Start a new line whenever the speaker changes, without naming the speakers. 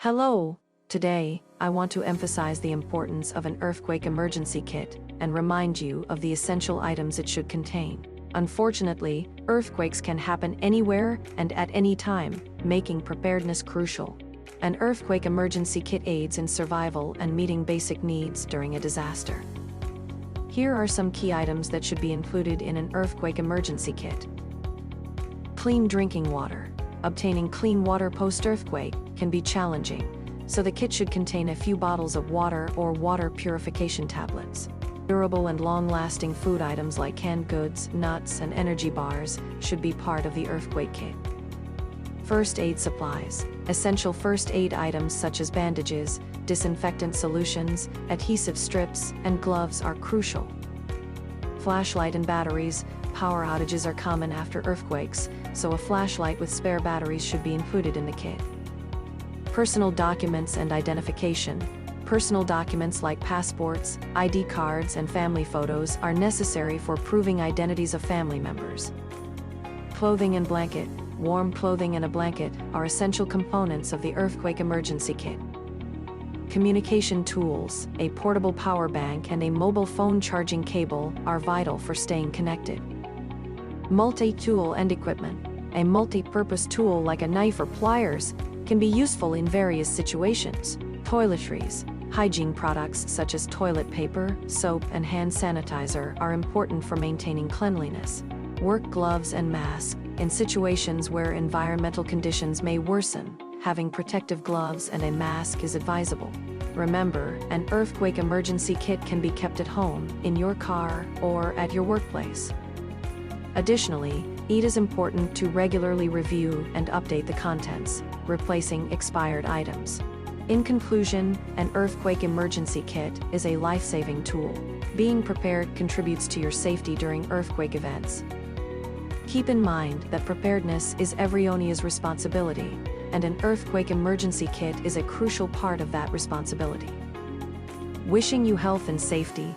Hello! Today, I want to emphasize the importance of an earthquake emergency kit and remind you of the essential items it should contain. Unfortunately, earthquakes can happen anywhere and at any time, making preparedness crucial. An earthquake emergency kit aids in survival and meeting basic needs during a disaster. Here are some key items that should be included in an earthquake emergency kit. Clean drinking water. Obtaining clean water post-earthquake can be challenging, so the kit should contain a few bottles of water or water purification tablets. Durable and long-lasting food items like canned goods, nuts, and energy bars should be part of the earthquake kit. First aid supplies. Essential first aid items such as bandages, disinfectant solutions, adhesive strips, and gloves are crucial. Flashlight and batteries. Power outages are common after earthquakes, so a flashlight with spare batteries should be included in the kit. Personal documents and identification. Personal documents like passports, ID cards, and family photos are necessary for proving identities of family members. Clothing and blanket. Warm clothing and a blanket are essential components of the earthquake emergency kit. Communication tools, a portable power bank and a mobile phone charging cable are vital for staying connected. Multi-tool and equipment. A multi-purpose tool like a knife or pliers can be useful in various situations. Toiletries. Hygiene products such as toilet paper, soap, and hand sanitizer are important for maintaining cleanliness. Work gloves and masks. In situations where environmental conditions may worsen, having protective gloves and a mask is advisable. Remember, an earthquake emergency kit can be kept at home, in your car, or at your workplace. Additionally, it is important to regularly review and update the contents, replacing expired items. In conclusion, an earthquake emergency kit is a life-saving tool. Being prepared contributes to your safety during earthquake events. Keep in mind that preparedness is everyone's responsibility, and an earthquake emergency kit is a crucial part of that responsibility. Wishing you health and safety.